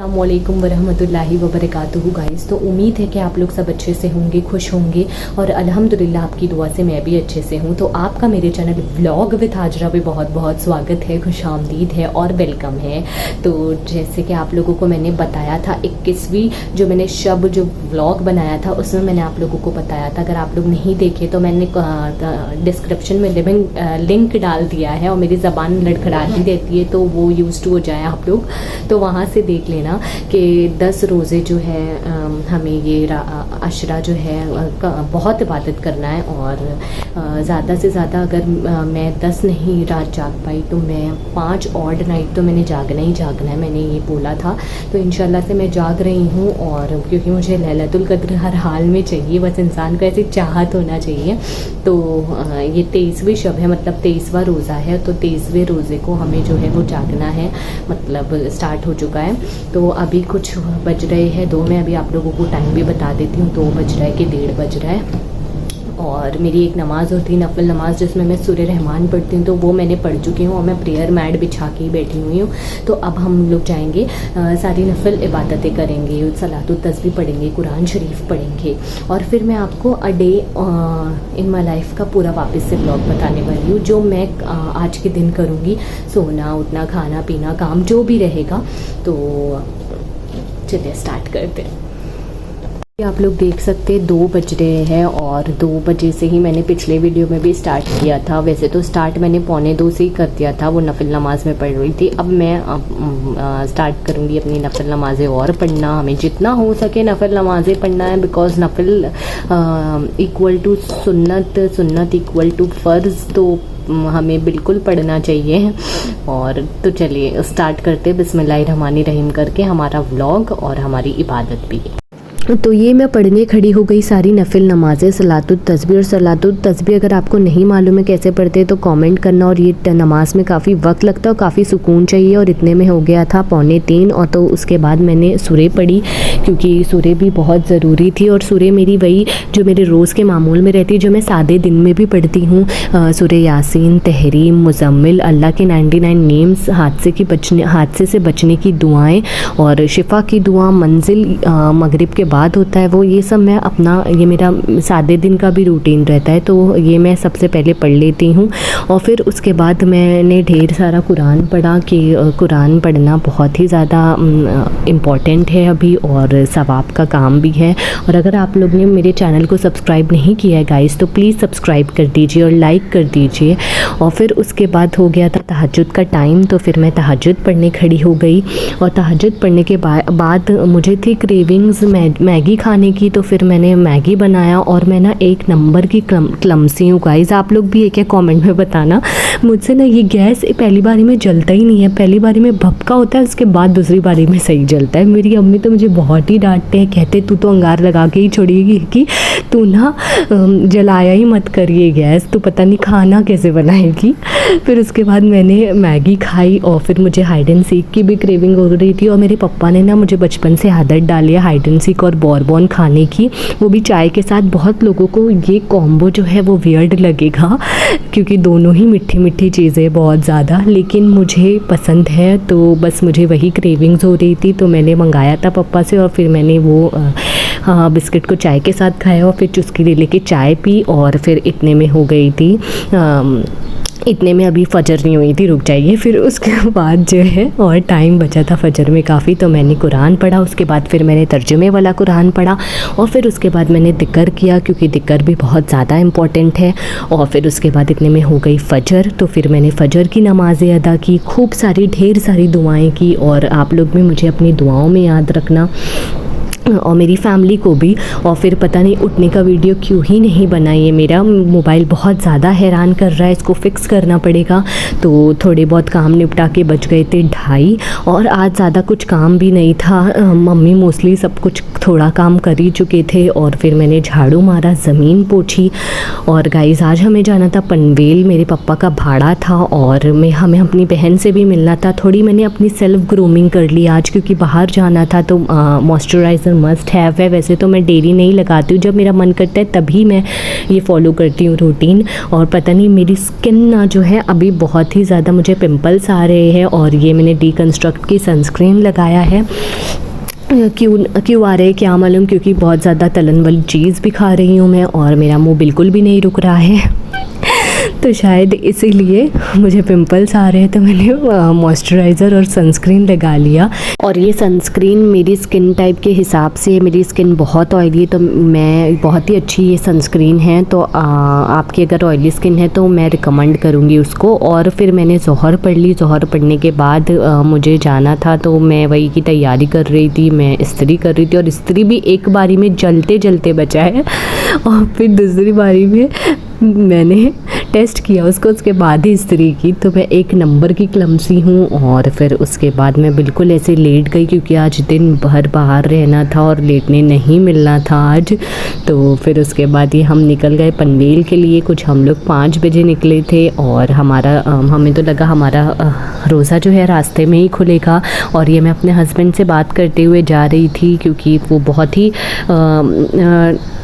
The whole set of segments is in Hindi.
अस्सलामुअलैकुम वरहमतुल्लाहि वबरकातुहू गाइस। तो उम्मीद है कि आप लोग सब अच्छे से होंगे, खुश होंगे और अल्हम्दुलिल्लाह आपकी दुआ से मैं भी अच्छे से हूँ। तो आपका मेरे चैनल व्लॉग विद हाजरा पे बहुत बहुत स्वागत है, खुशामदीद है और वेलकम है। तो जैसे कि आप लोगों को मैंने बताया था 21वीं जो मैंने जो व्लॉग बनाया था उसमें मैंने आप लोगों को बताया था, अगर आप लोग नहीं देखे तो मैंने डिस्क्रिप्शन में लिंक डाल दिया है और मेरी ज़बान लड़खड़ाती रहती है तो वो यूज़ टू हो जाए आप लोग, तो वहाँ से देख लेना कि 10 रोज़े जो है हमें ये अशरा जो है बहुत इबादत करना है और ज़्यादा से ज़्यादा अगर मैं 10 नहीं रात जाग पाई तो मैं 5 ऑड नाइट तो मैंने जागना ही जागना है, मैंने ये बोला था। तो इंशाल्लाह से मैं जाग रही हूँ और क्योंकि मुझे लैलतुल कद्र हर हाल में चाहिए, बस इंसान को ऐसी चाहत होना चाहिए। तो ये 23वीं शब है, मतलब 23वां रोज़ा है, तो 23वें रोज़े को हमें जो है वो जागना है, मतलब स्टार्ट हो चुका है। तो अभी कुछ बज रहे हैं 2, मैं अभी आप लोगों को टाइम भी बता देती हूँ, 2 बज रहा है कि 1:30 बज रहा है। और मेरी एक नमाज़ होती है नफल नमाज जिसमें मैं सूरह रहमान पढ़ती हूँ, तो वो मैंने पढ़ चुकी हूँ और मैं प्रेयर मैट बिछा के ही बैठी हुई हूँ। तो अब हम लोग जाएंगे, सारी नफल इबादतें करेंगे, सलातुल तस्बीह पढ़ेंगे, कुरान शरीफ पढ़ेंगे और फिर मैं आपको a day in my life का पूरा वापस से ब्लॉग बताने वाली हूँ, जो मैं आज के दिन करूँगी, सोना उठना खाना पीना काम जो भी रहेगा। तो चलिए स्टार्ट करते हैं। आप लोग देख सकते हैं 2 बज रहे हैं और 2 बजे से ही मैंने पिछले वीडियो में भी स्टार्ट किया था। वैसे तो स्टार्ट मैंने 1:45 से ही कर दिया था, वो नफिल नमाज में पढ़ रही थी। अब मैं स्टार्ट करूँगी अपनी नफिल नमाज़ें और पढ़ना, हमें जितना हो सके नफिल नमाज़ें पढ़ना है, बिकॉज नफिल इक्वल टू सुन्नत, सुन्नत इक्वल टू फ़र्ज़, तो हमें बिल्कुल पढ़ना चाहिए। और तो चलिए स्टार्ट करते बिस्मिल्लाहिर्रहमानिर्रहीम करके हमारा व्लॉग और हमारी इबादत भी। तो ये मैं पढ़ने खड़ी हो गई सारी नफिल नमाज़ें, सलातुल तस्बीह। और सलातुल तस्बीह अगर आपको नहीं मालूम है कैसे पढ़ते हैं तो कमेंट करना। और ये नमाज में काफ़ी वक्त लगता है और काफ़ी सुकून चाहिए, और इतने में हो गया था 2:45। और तो उसके बाद मैंने सूरह पढ़ी क्योंकि सूरह भी बहुत ज़रूरी थी। और सूरह मेरी वही जो मेरे रोज़ के मामूल में रहती है, जो मैं सादे दिन में भी पढ़ती हूँ, सूरह यासीन, तहरीम, मुज़म्मिल, अल्लाह के 99 नेम्स, हादसे से बचने की दुआएँ और शिफा की दुआ, मंजिल मगरिब के बाद होता है वो, ये सब मैं अपना, ये मेरा सादे दिन का भी रूटीन रहता है, तो ये मैं सबसे पहले पढ़ लेती हूँ। और फिर उसके बाद मैंने ढेर सारा कुरान पढ़ा कि कुरान पढ़ना बहुत ही ज़्यादा इम्पॉर्टेंट है अभी और सवाब का काम भी है। और अगर आप लोग ने मेरे चैनल को सब्सक्राइब नहीं किया है गाइस तो प्लीज़ सब्सक्राइब कर दीजिए और लाइक कर दीजिए। और फिर उसके बाद हो गया था तहज्जुद का टाइम, तो फिर मैं तहज्जुद पढ़ने खड़ी हो गई। और तहज्जुद पढ़ने के बाद मुझे थी क्रेविंग्स मैगी खाने की, तो फिर मैंने मैगी बनाया। और मैं ना 1 नंबर की क्लमसी हूँ गाइस, आप लोग भी एक कमेंट में बताना। मुझसे ना ये गैस पहली बारी में जलता ही नहीं है, पहली बारी में भपका होता है, उसके बाद दूसरी बारी में सही जलता है। मेरी अम्मी तो मुझे बहुत ही डांटते हैं, कहते तू तो अंगार लगा के ही छोड़ेगी कि तू ना जलाया ही मत करिए गैस, तू पता नहीं खाना कैसे बनाएगी। फिर उसके बाद मैंने मैगी खाई और फिर मुझे हाइड एंड सीक की भी क्रेविंग हो रही थी। और मेरे पापा ने ना मुझे बचपन से आदत डाली है हाइड एंड सीक और बॉर्बन खाने की, वो भी चाय के साथ। बहुत लोगों को ये कॉम्बो जो है वो वियर्ड लगेगा क्योंकि दोनों ही मीठी मीठी चीज़ें बहुत ज़्यादा, लेकिन मुझे पसंद है। तो बस मुझे वही क्रेविंग्स हो रही थी तो मैंने मंगाया था पापा से और फिर मैंने वो बिस्किट को चाय के साथ खाया और फिर चुस्की ले लेके चाय पी। और फिर इतने में हो गई थी इतने में अभी फजर नहीं हुई थी, रुक जाइए। फिर उसके बाद जो है और टाइम बचा था फजर में काफ़ी, तो मैंने कुरान पढ़ा। उसके बाद फिर मैंने तर्जुमे वाला कुरान पढ़ा और फिर उसके बाद मैंने दिक्र किया क्योंकि दिक्र भी बहुत ज़्यादा इम्पॉर्टेंट है। और फिर उसके बाद इतने में हो गई फजर, तो फिर मैंने फजर की नमाज़ें अदा की, खूब सारी ढेर सारी दुआएँ की। और आप लोग भी मुझे अपनी दुआओं में याद रखना और मेरी फैमिली को भी। और फिर पता नहीं उठने का वीडियो क्यों ही नहीं बना, ये मेरा मोबाइल बहुत ज़्यादा हैरान कर रहा है, इसको फिक्स करना पड़ेगा। तो थोड़े बहुत काम निपटा के बच गए थे 2:30 और आज ज़्यादा कुछ काम भी नहीं था, मम्मी मोस्टली सब कुछ थोड़ा काम कर ही चुके थे। और फिर मैंने झाड़ू मारा, ज़मीन पोछी। और गाइस आज हमें जाना था पनवेल, मेरे पापा का भाड़ा था और हमें अपनी बहन से भी मिलना था। थोड़ी मैंने अपनी सेल्फ़ ग्रूमिंग कर ली आज क्योंकि बाहर जाना था, तो मॉइस्चराइज़र मॉइस्चराइज़र मस्ट हैव है। वैसे तो मैं डेली नहीं लगाती हूँ, जब मेरा मन करता है तभी मैं ये फॉलो करती हूँ रूटीन। और पता नहीं मेरी स्किन ना जो है अभी बहुत ही ज़्यादा मुझे पिंपल्स आ रहे हैं, और ये मैंने डीकंस्ट्रक्ट की सनस्क्रीन लगाया है। क्यों आ रहे हैं क्या मालूम, क्योंकि बहुत ज़्यादा तलन वाली चीज़ भी खा रही हूँ मैं, और मेरा मुंह बिल्कुल भी नहीं रुक रहा है तो शायद इसीलिए मुझे पिंपल्स आ रहे हैं। तो मैंने मॉइस्चराइज़र और सनस्क्रीन लगा लिया, और ये सनस्क्रीन मेरी स्किन टाइप के हिसाब से, मेरी स्किन बहुत ऑयली है तो मैं बहुत ही अच्छी ये सनस्क्रीन है। तो आपकी अगर ऑयली स्किन है तो मैं रिकमेंड करूँगी उसको। और फिर मैंने ज़ोहर पढ़ ली। ज़ोहर पढ़ने के बाद मुझे जाना था, तो मैं वही की तैयारी कर रही थी, मैं इस्त्री कर रही थी। और इस्त्री भी एक बारी में जलते जलते बचा है, और फिर दूसरी बारी में मैंने टेस्ट किया उसको, उसके बाद ही इस्त्री की। तो मैं एक नंबर की क्लमसी हूँ। और फिर उसके बाद मैं बिल्कुल ऐसे लेट गई, क्योंकि आज दिन भर बाहर रहना था और लेटने नहीं मिलना था आज। तो फिर उसके बाद ये हम निकल गए पनवेल के लिए। कुछ हम लोग 5 बजे निकले थे, और हमें तो लगा हमारा रोज़ा जो है रास्ते में ही खुलेगा। और ये मैं अपने हस्बैंड से बात करते हुए जा रही थी, क्योंकि वो बहुत ही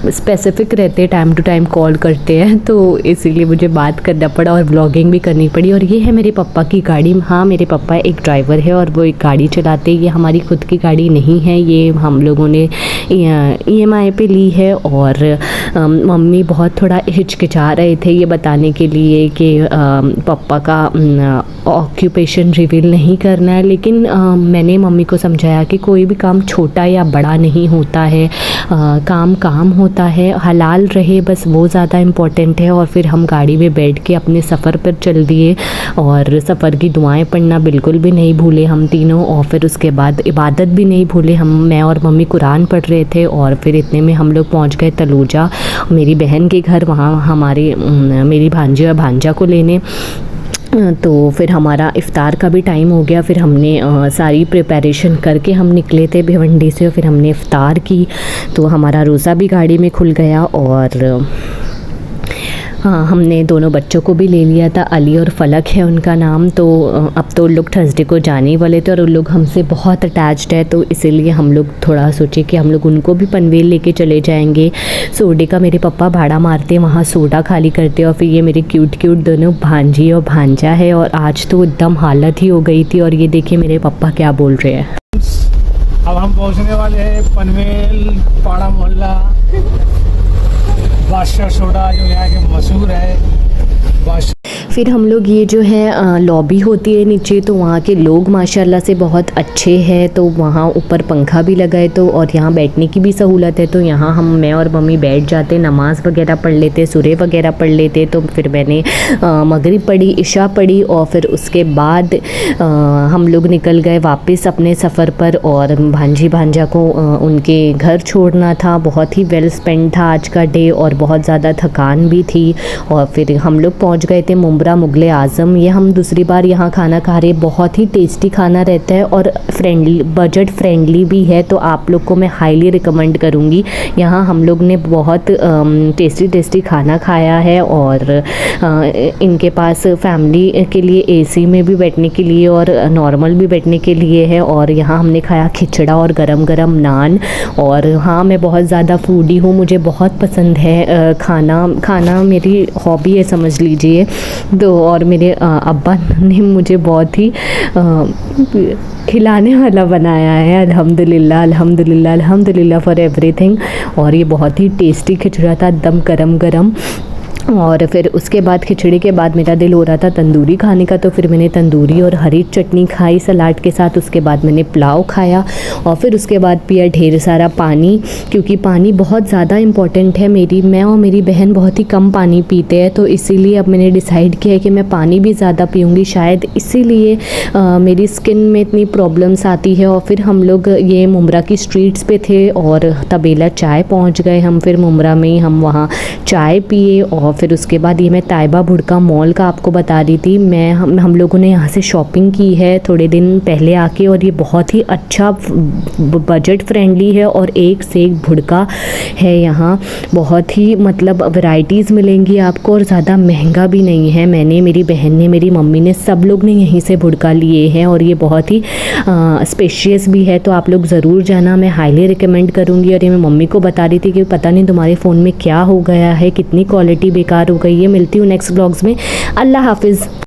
स्पेसिफिक रहते, टाइम टू टाइम कॉल करते हैं, तो इसीलिए मुझे बात करना पड़ा और व्लॉगिंग भी करनी पड़ी। और ये है मेरे पापा की गाड़ी। हाँ, मेरे पापा एक ड्राइवर है और वो एक गाड़ी चलाते। ये हमारी खुद की गाड़ी नहीं है, ये हम लोगों ने EMI पे ली है। और मम्मी बहुत थोड़ा हिचकिचा रहे थे ये बताने के लिए कि पापा का ऑक्यूपेशन रिवील नहीं करना है, लेकिन मैंने मम्मी को समझाया कि कोई भी काम छोटा या बड़ा नहीं होता है, काम काम होता है, हलाल रहे बस वो ज़्यादा इम्पोर्टेंट है। और फिर हम गाड़ी में बैठ के अपने सफ़र पर चल दिए, और सफ़र की दुआएं पढ़ना बिल्कुल भी नहीं भूले हम तीनों। और फिर उसके बाद इबादत भी नहीं भूले मैं और मम्मी कुरान पढ़ रहे थे। और फिर इतने में हम लोग पहुंच गए तलूजा, मेरी बहन के घर। वहाँ मेरी भांजी और भांजा को लेने। तो फिर हमारा इफ़्तार का भी टाइम हो गया। फिर हमने सारी प्रिपरेशन करके हम निकले थे भिवंडी से, और फिर हमने इफ़्तार की। तो हमारा रोज़ा भी गाड़ी में खुल गया। और हाँ, हमने दोनों बच्चों को भी ले लिया था, अली और फलक है उनका नाम। तो अब तो उन लोग थर्सडे को जाने वाले थे, और उन लोग हमसे बहुत अटैच्ड है, तो इसीलिए हम लोग थोड़ा सोचे कि हम लोग उनको भी पनवेल लेके चले जाएंगे। सोडे का मेरे पापा भाड़ा मारते हैं, वहाँ सोडा खाली करते हैं। और फिर ये मेरे क्यूट दोनों भांजी और भांजा है। और आज तो एकदम हालत ही हो गई थी। और ये देखिए मेरे पापा क्या बोल रहे हैं। अब हम पहुँचने वाले हैं पनवेल पाड़ा मोहल्ला। बादशाह सोडा जो यहाँ के मशहूर है। फिर हम लोग ये जो है लॉबी होती है नीचे, तो वहाँ के लोग माशाल्लाह से बहुत अच्छे हैं। तो वहाँ ऊपर पंखा भी लगा है, तो और यहाँ बैठने की भी सहूलत है। तो यहाँ मैं और मम्मी बैठ जाते, नमाज़ वगैरह पढ़ लेते, सूरे वगैरह पढ़ लेते। तो फिर मैंने मगरिब पढ़ी, इशा पढ़ी, और फिर उसके बाद हम लोग निकल गए वापस अपने सफ़र पर। और भांजी भांजा को उनके घर छोड़ना था। बहुत ही वेल स्पेंड था आज का डे, और बहुत ज़्यादा थकान भी थी। और फिर हम लोग पहुँच गए थे मुंब्रा मुगले आज़म। ये हम दूसरी बार यहाँ खाना खा रहे। बहुत ही टेस्टी खाना रहता है, और फ्रेंडली, बजट फ्रेंडली भी है। तो आप लोग को मैं हाईली रिकमेंड करूँगी। यहाँ हम लोग ने बहुत टेस्टी खाना खाया है। और इनके पास फैमिली के लिए AC में भी बैठने के लिए और नॉर्मल भी बैठने के लिए है। और यहाँ हमने खाया खिचड़ा और गरम गरम नान। और हाँ, मैं बहुत ज़्यादा फूडी हूँ, मुझे बहुत पसंद है खाना मेरी हॉबी है समझ लीजिए। तो और मेरे अब्बा ने मुझे बहुत ही खिलाने वाला बनाया है। अल्हम्दुलिल्लाह अल्हम्दुलिल्लाह अल्हम्दुलिल्लाह फॉर एवरीथिंग। और ये बहुत ही टेस्टी खिचड़ा था, एकदम गरम गरम। और फिर उसके बाद खिचड़ी के बाद मेरा दिल हो रहा था तंदूरी खाने का। तो फिर मैंने तंदूरी और हरी चटनी खाई सलाद के साथ। उसके बाद मैंने पुलाव खाया, और फिर उसके बाद पिया ढेर सारा पानी, क्योंकि पानी बहुत ज़्यादा इम्पॉर्टेंट है। मैं और मेरी बहन बहुत ही कम पानी पीते हैं, तो इसीलिए अब मैंने डिसाइड किया है कि मैं पानी भी ज़्यादा पीऊँगी। शायद इसीलिए मेरी स्किन में इतनी प्रॉब्लम्स आती है। और फिर हम लोग ये मुंब्रा की स्ट्रीट्स पे थे, और तबेला चाय पहुँच गए हम। फिर मुंब्रा में ही हम वहाँ चाय पिए, और फिर उसके बाद ये मैं ताइबा भुड़का मॉल का आपको बता रही थी। हम लोगों ने यहाँ से शॉपिंग की है थोड़े दिन पहले आके, और ये बहुत ही अच्छा बजट फ्रेंडली है और एक से एक भुड़का है यहाँ। बहुत ही मतलब वैरायटीज़ मिलेंगी आपको और ज़्यादा महंगा भी नहीं है। मैंने, मेरी बहन ने, मेरी मम्मी ने, सब लोग ने यहीं से भुड़का लिए हैं और ये बहुत ही स्पेशियस भी है। तो आप लोग ज़रूर जाना, मैं हाईली रिकमेंड करूँगी। और ये मैं मम्मी को बता रही थी कि पता नहीं तुम्हारे फ़ोन में क्या हो गया है, कितनी क्वालिटी बेकार हो गई है। मिलती हूँ नेक्स्ट ब्लॉग्स में। अल्लाह हाफिज़।